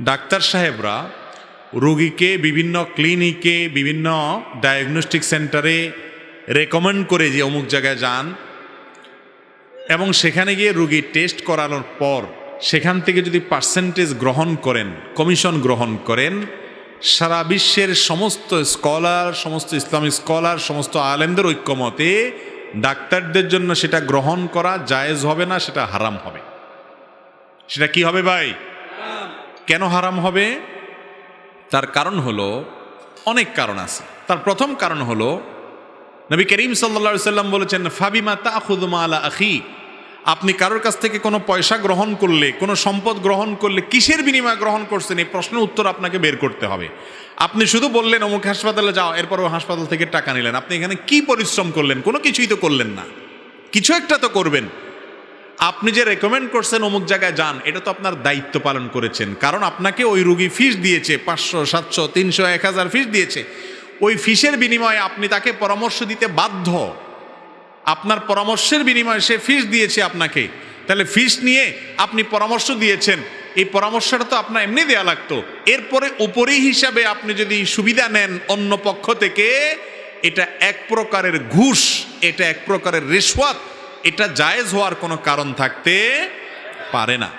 Doctor সাহেবরা রোগীকে বিভিন্ন ক্লিনিকে, বিভিন্ন ডায়াগনস্টিক সেন্টারে রেকমেন্ড করে যে অমুক জায়গায় যান, এবং সেখানে গিয়ে রোগী টেস্ট করানোর পর সেখান থেকে যদি পার্সেন্টেজ গ্রহণ করেন, কমিশন গ্রহণ করেন, সারা বিশ্বের সমস্ত স্কলার, সমস্ত ইসলামিক স্কলার, সমস্ত আলেমদের ঐক্যমতে ডাক্তারদের জন্য সেটা গ্রহণ করা জায়েজ হবে না, সেটা হারাম হবে। সেটা কি হবে ভাই? কেন হারাম হবে? তার কারণ হলো, অনেক কারণ আছে। তার প্রথম কারণ হলো, নবী করিম সাল্লাল্লাহু আলাইহি সাল্লাম বলেছেন, ফাবিমা তাখুযু মালা আখি, আপনি কারোর কাছ থেকে কোনো পয়সা গ্রহণ করলে, কোনো সম্পদ গ্রহণ করলে কিসের বিনিময়ে গ্রহণ করছেন, এই প্রশ্নের উত্তর আপনাকে বের করতে হবে। আপনি শুধু বললেন অমুক হাসপাতালে যাও, এরপরও হাসপাতাল থেকে টাকা নিলেন, আপনি এখানে কি পরিশ্রম করলেন? কোনো কিছুই তো করলেন না। কিছু একটা তো করবেন। আপনি যে রেকমেন্ড করছেন অমুক জায়গায় যান, এটা তো আপনার দায়িত্ব পালন করেছেন, কারণ আপনাকে ওই রুগী ফিস দিয়েছে, 500, 700, 300, 1000 ফিস দিয়েছে। ওই ফিসের বিনিময়ে আপনি তাকে পরামর্শ দিতে বাধ্য। আপনার পরামর্শের বিনিময়ে সে ফিস দিয়েছে আপনাকে, তাহলে ফিস নিয়ে আপনি পরামর্শ দিয়েছেন, এই পরামর্শটা তো আপনার এমনি দেয়া লাগতো। এরপরে উপরি হিসাবে আপনি যদি সুবিধা নেন অন্য পক্ষ থেকে, এটা এক প্রকারের ঘুষ, এটা এক প্রকারের রিশওয়াত, এটা জায়েজ হওয়ার কোনো কারণ থাকতে পারে না।